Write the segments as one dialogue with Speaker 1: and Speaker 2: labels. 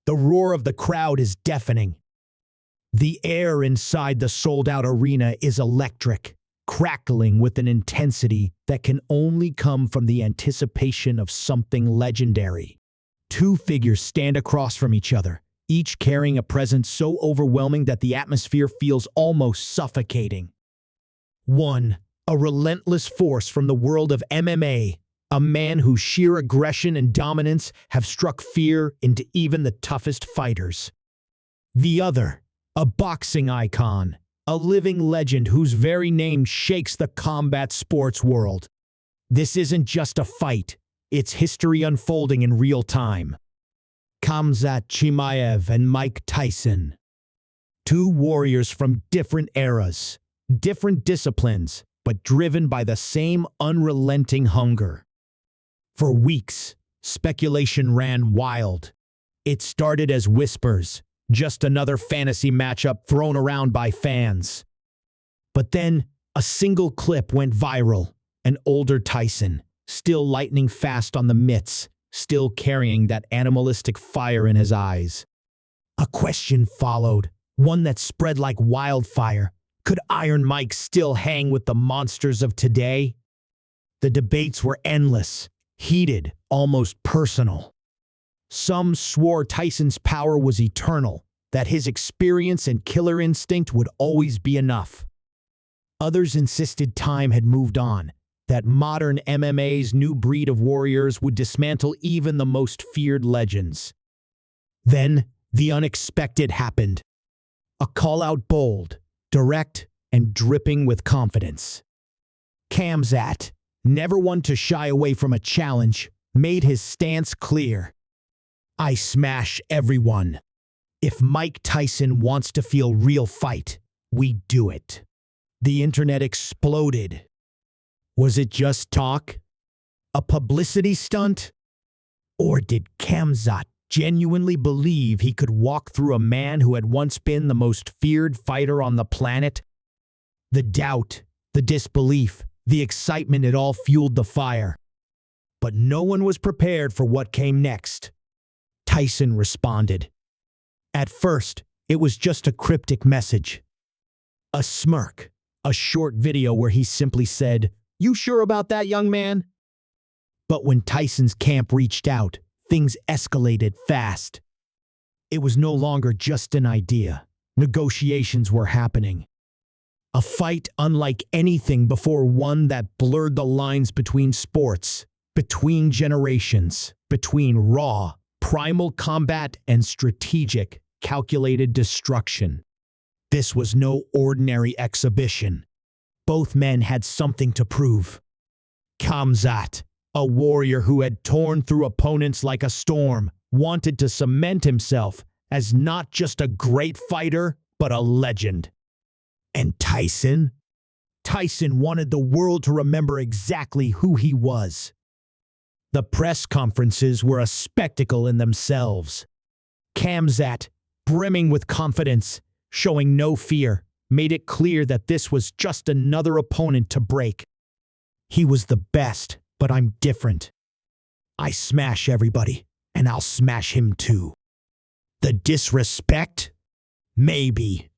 Speaker 1: The roar of the crowd is deafening. The air inside the sold-out arena is electric, crackling with an intensity that can only come from the anticipation of something legendary. Two figures stand across from each other, each carrying a presence so overwhelming that the atmosphere feels almost suffocating. One, a relentless force from the world of MMA, a man whose sheer aggression and dominance have struck fear into even the toughest fighters. The other, a boxing icon, a living legend whose very name shakes the combat sports world. This isn't just a fight, it's history unfolding in real time. Khamzat and Mike Tyson. Two warriors from different eras, different disciplines, but driven by the same unrelenting hunger. For weeks, speculation ran wild. It started as whispers, just another fantasy matchup thrown around by fans. But then, a single clip went viral, an older Tyson, still lightning fast on the mitts, still carrying that animalistic fire in his eyes. A question followed, one that spread like wildfire. Could Iron Mike still hang with the monsters of today? The debates were endless, heated, almost personal. Some swore Tyson's power was eternal, that his experience and killer instinct would always be enough. Others insisted time had moved on, that modern MMA's new breed of warriors would dismantle even the most feared legends. Then, the unexpected happened. A call-out bold, direct, and dripping with confidence. Khamzat, never one to shy away from a challenge, made his stance clear. I smash everyone. If Mike Tyson wants to feel real fight, we do it. The internet exploded. Was it just talk? A publicity stunt? Or did Khamzat genuinely believe he could walk through a man who had once been the most feared fighter on the planet? The doubt, the disbelief, the excitement, it all fueled the fire. But no one was prepared for what came next. Tyson responded. At first, it was just a cryptic message. A smirk, a short video where he simply said, "You sure about that, young man?" But when Tyson's camp reached out, things escalated fast. It was no longer just an idea. Negotiations were happening. A fight unlike anything before, one that blurred the lines between sports, between generations, between raw, primal combat and strategic, calculated destruction. This was no ordinary exhibition. Both men had something to prove. Khamzat, a warrior who had torn through opponents like a storm, wanted to cement himself as not just a great fighter, but a legend. And Tyson? Tyson wanted the world to remember exactly who he was. The press conferences were a spectacle in themselves. Khamzat, brimming with confidence, showing no fear, made it clear that this was just another opponent to break. He was the best, but I'm different. I smash everybody, and I'll smash him too. The disrespect? Maybe.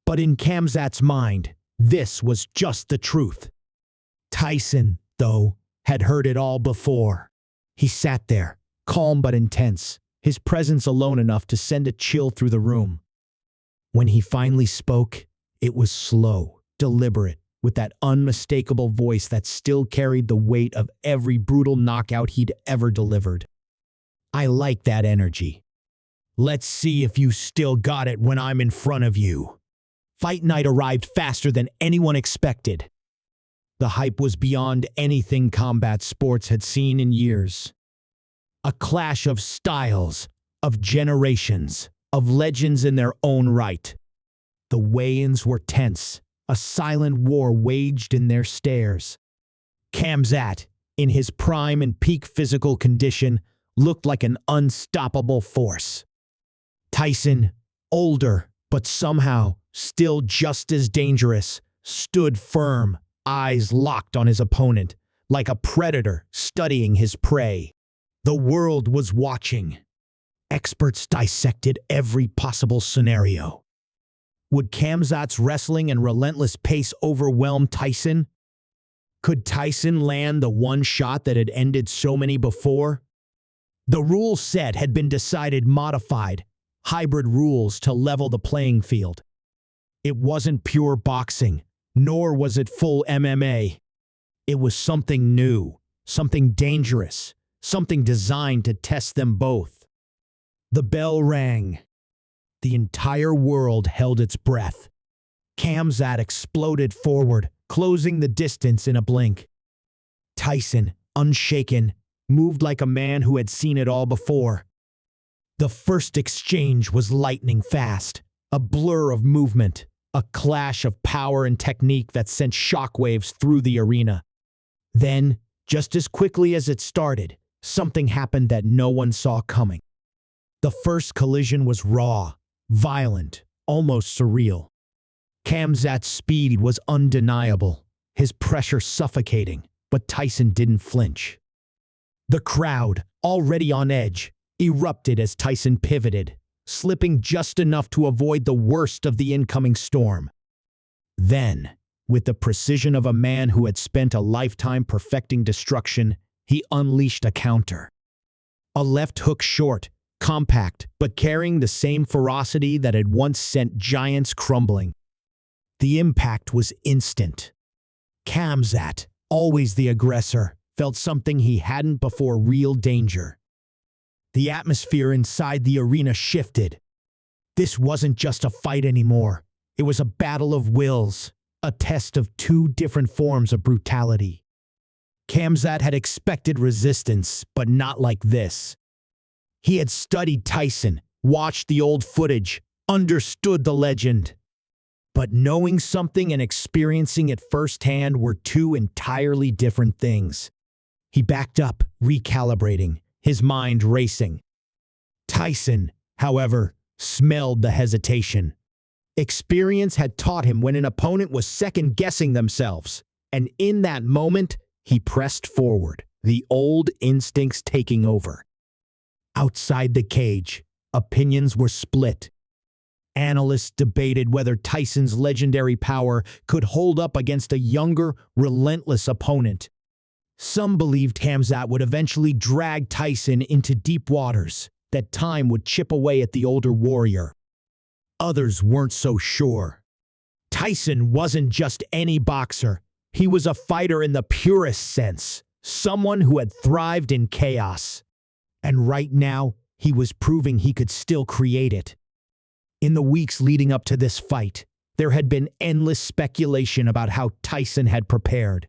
Speaker 1: But in Khamzat's mind, this was just the truth. Tyson, though, had heard it all before. He sat there, calm but intense, his presence alone enough to send a chill through the room. When he finally spoke, it was slow, deliberate, with that unmistakable voice that still carried the weight of every brutal knockout he'd ever delivered. I like that energy. Let's see if you still got it when I'm in front of you. Fight night arrived faster than anyone expected. The hype was beyond anything combat sports had seen in years. A clash of styles, of generations, of legends in their own right. The weigh-ins were tense, a silent war waged in their stares. Khamzat, in his prime and peak physical condition, looked like an unstoppable force. Tyson, older, but somehow still just as dangerous, stood firm, eyes locked on his opponent, like a predator studying his prey. The world was watching. Experts dissected every possible scenario. Would Khamzat's wrestling and relentless pace overwhelm Tyson? Could Tyson land the one shot that had ended so many before? The rule set had been decided modified, hybrid rules to level the playing field. It wasn't pure boxing, nor was it full MMA. It was something new, something dangerous, something designed to test them both. The bell rang. The entire world held its breath. Khamzat exploded forward, closing the distance in a blink. Tyson, unshaken, moved like a man who had seen it all before. The first exchange was lightning fast, a blur of movement, a clash of power and technique that sent shockwaves through the arena. Then, just as quickly as it started, something happened that no one saw coming. The first collision was raw, violent, almost surreal. Khamzat's speed was undeniable, his pressure suffocating, but Tyson didn't flinch. The crowd, already on edge, erupted as Tyson pivoted, slipping just enough to avoid the worst of the incoming storm. Then, with the precision of a man who had spent a lifetime perfecting destruction, he unleashed a counter. A left hook short, compact, but carrying the same ferocity that had once sent giants crumbling. The impact was instant. Khamzat, always the aggressor, felt something he hadn't before: real danger. The atmosphere inside the arena shifted. This wasn't just a fight anymore. It was a battle of wills, a test of two different forms of brutality. Khamzat had expected resistance, but not like this. He had studied Tyson, watched the old footage, understood the legend. But knowing something and experiencing it firsthand were two entirely different things. He backed up, recalibrating, his mind racing. Tyson, however, smelled the hesitation. Experience had taught him when an opponent was second-guessing themselves, and in that moment, he pressed forward, the old instincts taking over. Outside the cage, opinions were split. Analysts debated whether Tyson's legendary power could hold up against a younger, relentless opponent. Some believed Khamzat would eventually drag Tyson into deep waters, that time would chip away at the older warrior. Others weren't so sure. Tyson wasn't just any boxer. He was a fighter in the purest sense, someone who had thrived in chaos. And right now, he was proving he could still create it. In the weeks leading up to this fight, there had been endless speculation about how Tyson had prepared.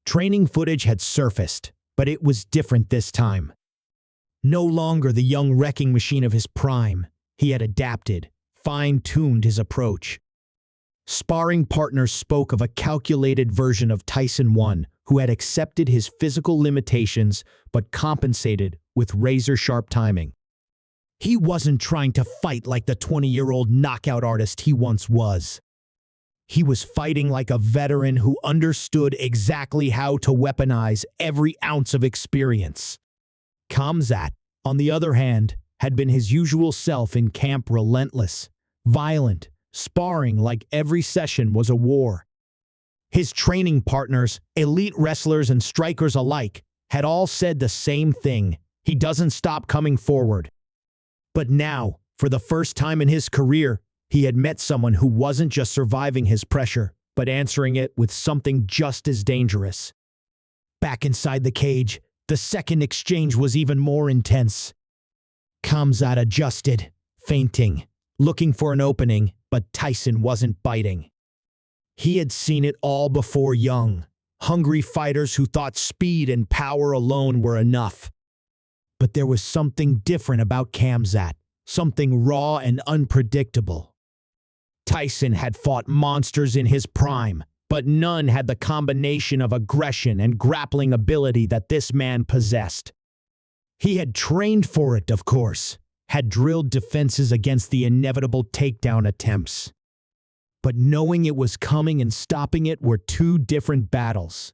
Speaker 1: Training footage had surfaced, but it was different this time. No longer the young wrecking machine of his prime, he had adapted, fine-tuned his approach. Sparring partners spoke of a calculated version of Tyson 1 who had accepted his physical limitations but compensated with razor-sharp timing. He wasn't trying to fight like the 20-year-old knockout artist he once was. He was fighting like a veteran who understood exactly how to weaponize every ounce of experience. Khamzat, on the other hand, had been his usual self in camp, relentless, violent, sparring like every session was a war. His training partners, elite wrestlers and strikers alike, had all said the same thing: he doesn't stop coming forward. But now, for the first time in his career, he had met someone who wasn't just surviving his pressure, but answering it with something just as dangerous. Back inside the cage, the second exchange was even more intense. Khamzat adjusted, feinting, looking for an opening, but Tyson wasn't biting. He had seen it all before: young, hungry fighters who thought speed and power alone were enough. But there was something different about Khamzat, something raw and unpredictable. Tyson had fought monsters in his prime, but none had the combination of aggression and grappling ability that this man possessed. He had trained for it, of course, had drilled defenses against the inevitable takedown attempts. But knowing it was coming and stopping it were two different battles.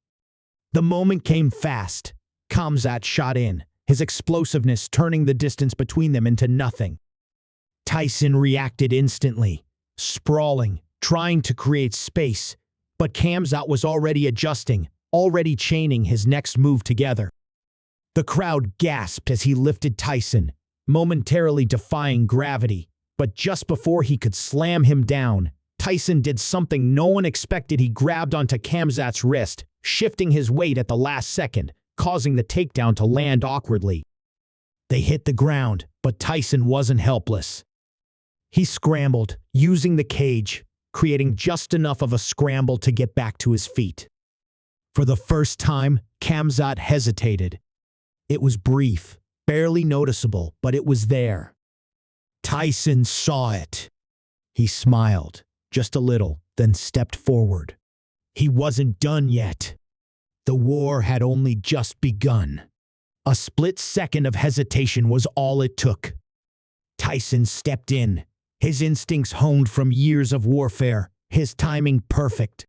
Speaker 1: The moment came fast. Khamzat shot in, his explosiveness turning the distance between them into nothing. Tyson reacted instantly, sprawling, trying to create space, but Khamzat was already adjusting, already chaining his next move together. The crowd gasped as he lifted Tyson, momentarily defying gravity, but just before he could slam him down, Tyson did something no one expected. He grabbed onto Khamzat's wrist, shifting his weight at the last second, causing the takedown to land awkwardly. They hit the ground, but Tyson wasn't helpless. He scrambled, using the cage, creating just enough of a scramble to get back to his feet. For the first time, Khamzat hesitated. It was brief, barely noticeable, but it was there. Tyson saw it. He smiled, just a little, then stepped forward. He wasn't done yet. The war had only just begun. A split second of hesitation was all it took. Tyson stepped in, his instincts honed from years of warfare, his timing perfect.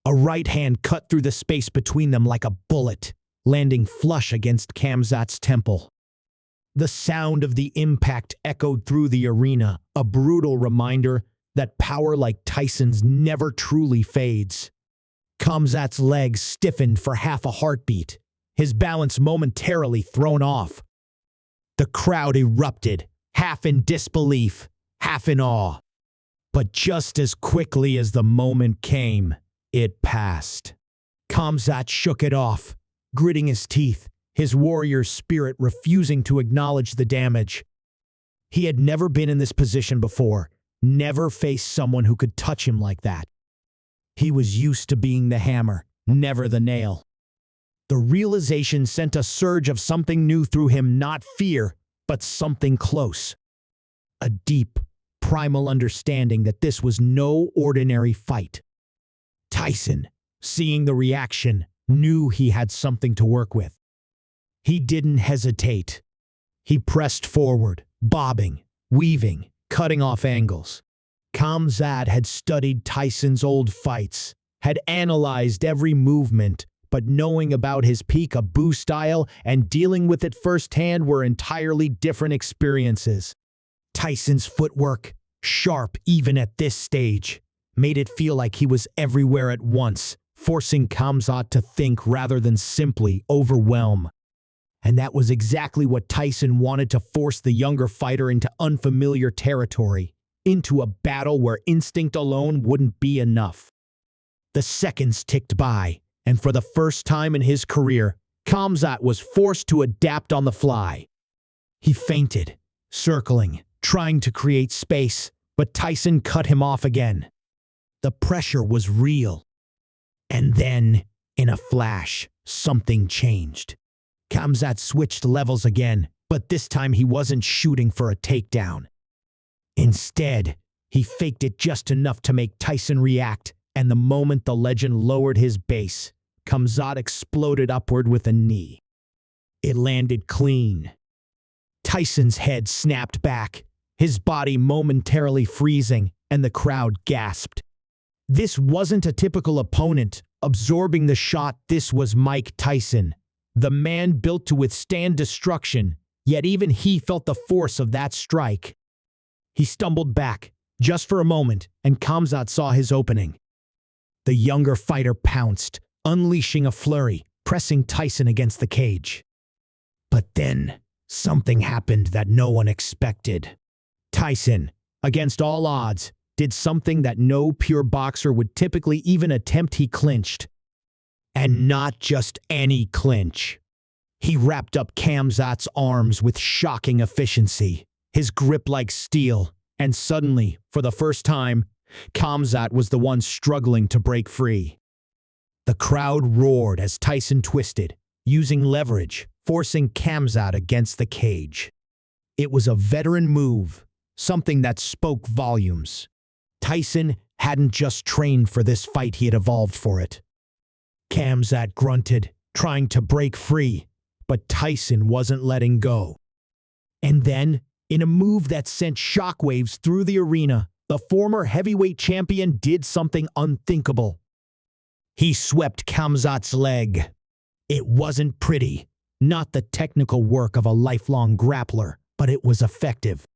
Speaker 1: A right hand cut through the space between them like a bullet, landing flush against Khamzat's temple. The sound of the impact echoed through the arena, a brutal reminder that power like Tyson's never truly fades. Khamzat's legs stiffened for half a heartbeat, his balance momentarily thrown off. The crowd erupted, half in disbelief, half in awe. But just as quickly as the moment came, it passed. Khamzat shook it off, gritting his teeth, his warrior spirit refusing to acknowledge the damage. He had never been in this position before, never faced someone who could touch him like that. He was used to being the hammer, never the nail. The realization sent a surge of something new through him, not fear, but something close. A deep, primal understanding that this was no ordinary fight. Tyson, seeing the reaction, knew he had something to work with. He didn't hesitate. He pressed forward, bobbing, weaving, cutting off angles. Khamzat had studied Tyson's old fights, had analyzed every movement, but knowing about his peekaboo style and dealing with it firsthand were entirely different experiences. Tyson's footwork, sharp even at this stage, made it feel like he was everywhere at once, forcing Khamzat to think rather than simply overwhelm. And that was exactly what Tyson wanted, to force the younger fighter into unfamiliar territory, into a battle where instinct alone wouldn't be enough. The seconds ticked by, and for the first time in his career, Khamzat was forced to adapt on the fly. He feinted, circling, trying to create space, but Tyson cut him off again. The pressure was real. And then, in a flash, something changed. Khamzat switched levels again, but this time he wasn't shooting for a takedown. Instead, he faked it just enough to make Tyson react, and the moment the legend lowered his base, Khamzat exploded upward with a knee. It landed clean. Tyson's head snapped back, his body momentarily freezing, and the crowd gasped. This wasn't a typical opponent absorbing the shot. This was Mike Tyson, the man built to withstand destruction, yet even he felt the force of that strike. He stumbled back, just for a moment, and Khamzat saw his opening. The younger fighter pounced, unleashing a flurry, pressing Tyson against the cage. But then, something happened that no one expected. Tyson, against all odds, did something that no pure boxer would typically even attempt. He clinched. And not just any clinch. He wrapped up Khamzat's arms with shocking efficiency, his grip like steel, and suddenly, for the first time, Khamzat was the one struggling to break free. The crowd roared as Tyson twisted, using leverage, forcing Khamzat against the cage. It was a veteran move, something that spoke volumes. Tyson hadn't just trained for this fight, he had evolved for it. Khamzat grunted, trying to break free, but Tyson wasn't letting go. And then, in a move that sent shockwaves through the arena, the former heavyweight champion did something unthinkable. He swept Khamzat's leg. It wasn't pretty, Not the technical work of a lifelong grappler, but it was effective.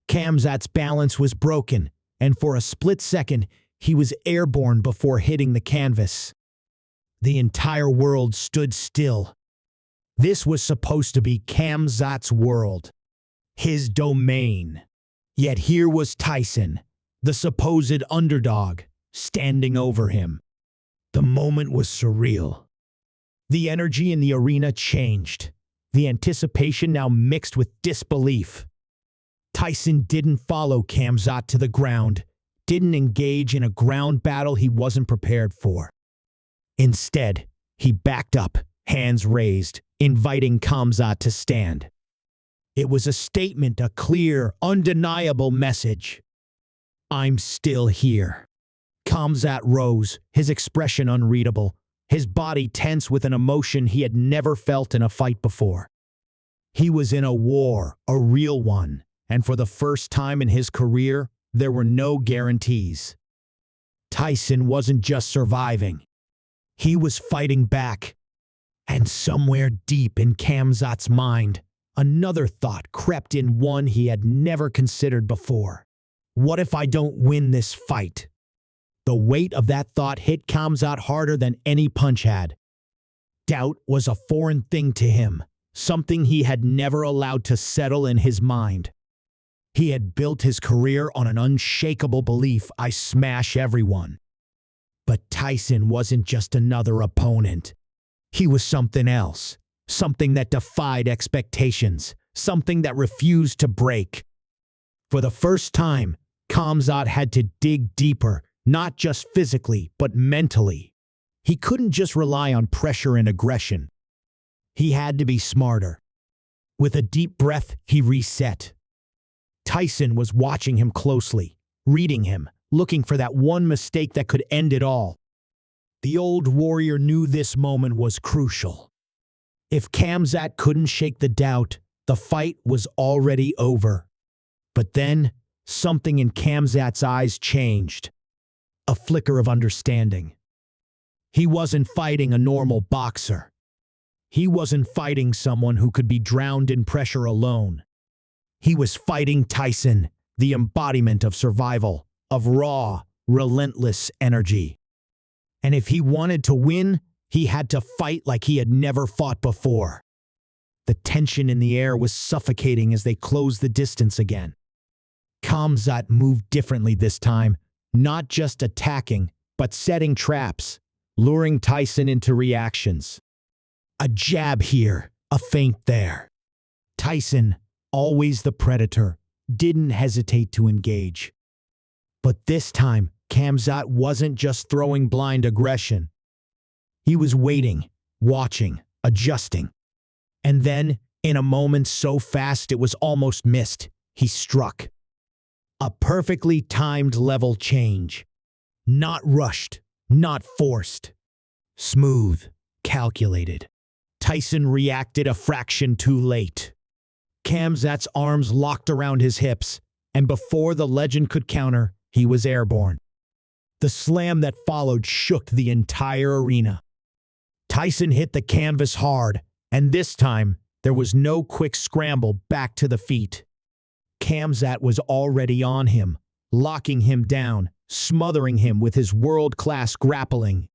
Speaker 1: Khamzat's balance was broken, and for a split second, he was airborne before hitting the canvas. The entire world stood still. This was supposed to be Khamzat's world, his domain. Yet here was Tyson, the supposed underdog, standing over him. The moment was surreal. The energy in the arena changed, the anticipation now mixed with disbelief. Tyson didn't follow Khamzat to the ground, didn't engage in a ground battle he wasn't prepared for. Instead, he backed up, hands raised, inviting Khamzat to stand. It was a statement, a clear, undeniable message. I'm still here. Khamzat rose, his expression unreadable, his body tense with an emotion he had never felt in a fight before. He was in a war, a real one, and for the first time in his career, there were no guarantees. Tyson wasn't just surviving. He was fighting back. And somewhere deep in Khamzat's mind, another thought crept in, one he had never considered before. What if I don't win this fight? The weight of that thought hit Khamzat harder than any punch had. Doubt was a foreign thing to him, something he had never allowed to settle in his mind. He had built his career on an unshakable belief, I smash everyone. But Tyson wasn't just another opponent. He was something else, something that defied expectations, something that refused to break. For the first time, Khamzat had to dig deeper, not just physically, but mentally. He couldn't just rely on pressure and aggression. He had to be smarter. With a deep breath, he reset. Tyson was watching him closely, reading him, looking for that one mistake that could end it all. The old warrior knew this moment was crucial. If Khamzat couldn't shake the doubt, the fight was already over. But then, something in Khamzat's eyes changed. A flicker of understanding. He wasn't fighting a normal boxer. He wasn't fighting someone who could be drowned in pressure alone. He was fighting Tyson, the embodiment of survival, of raw, relentless energy. And if he wanted to win, he had to fight like he had never fought before. The tension in the air was suffocating as they closed the distance again. Khamzat moved differently this time, not just attacking, but setting traps, luring Tyson into reactions. A jab here, a feint there. Tyson, always the predator, didn't hesitate to engage. But this time, Khamzat wasn't just throwing blind aggression. He was waiting, watching, adjusting. And then, in a moment so fast it was almost missed, he struck. A perfectly timed level change. Not rushed, not forced. Smooth, calculated. Tyson reacted a fraction too late. Khamzat's arms locked around his hips, and before the legend could counter, he was airborne. The slam that followed shook the entire arena. Tyson hit the canvas hard, and this time, there was no quick scramble back to the feet. Khamzat was already on him, locking him down, smothering him with his world-class grappling.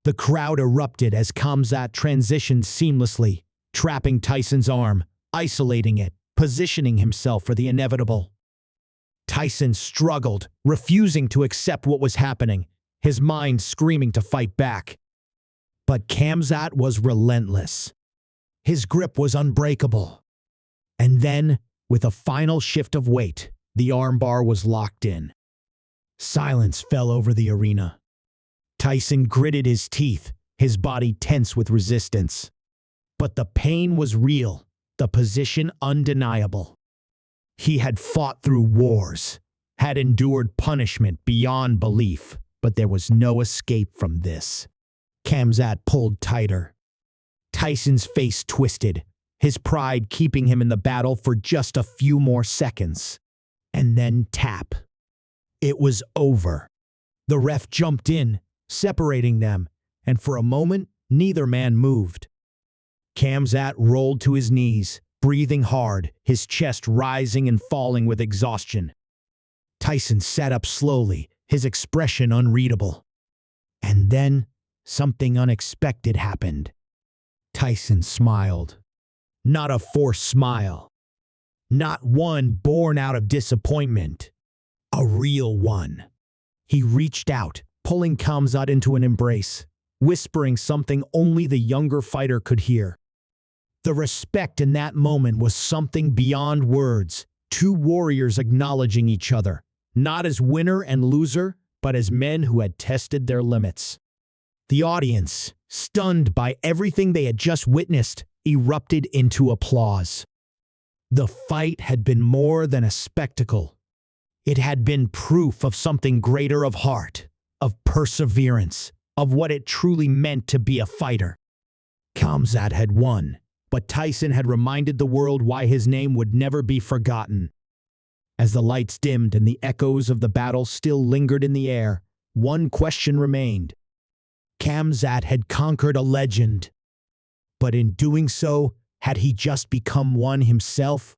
Speaker 1: The crowd erupted as Khamzat transitioned seamlessly, trapping Tyson's arm, isolating it, positioning himself for the inevitable. Tyson struggled, refusing to accept what was happening, his mind screaming to fight back. But Khamzat was relentless. His grip was unbreakable. And then, with a final shift of weight, the armbar was locked in. Silence fell over the arena. Tyson gritted his teeth, his body tense with resistance. But the pain was real, the position undeniable. He had fought through wars, had endured punishment beyond belief, but there was no escape from this. Khamzat pulled tighter. Tyson's face twisted, his pride keeping him in the battle for just a few more seconds. And then tap. It was over. The ref jumped in, separating them, and for a moment, neither man moved. Khamzat rolled to his knees, breathing hard, his chest rising and falling with exhaustion. Tyson sat up slowly, his expression unreadable. And then, something unexpected happened. Tyson smiled. Not a forced smile. Not one born out of disappointment. A real one. He reached out, pulling Khamzat into an embrace, whispering something only the younger fighter could hear. The respect in that moment was something beyond words, two warriors acknowledging each other, not as winner and loser, but as men who had tested their limits. The audience, stunned by everything they had just witnessed, erupted into applause. The fight had been more than a spectacle. It had been proof of something greater, of heart, of perseverance, of what it truly meant to be a fighter. Khamzat had won, but Tyson had reminded the world why his name would never be forgotten. As the lights dimmed and the echoes of the battle still lingered in the air, one question remained. Khamzat had conquered a legend. But in doing so, had he just become one himself?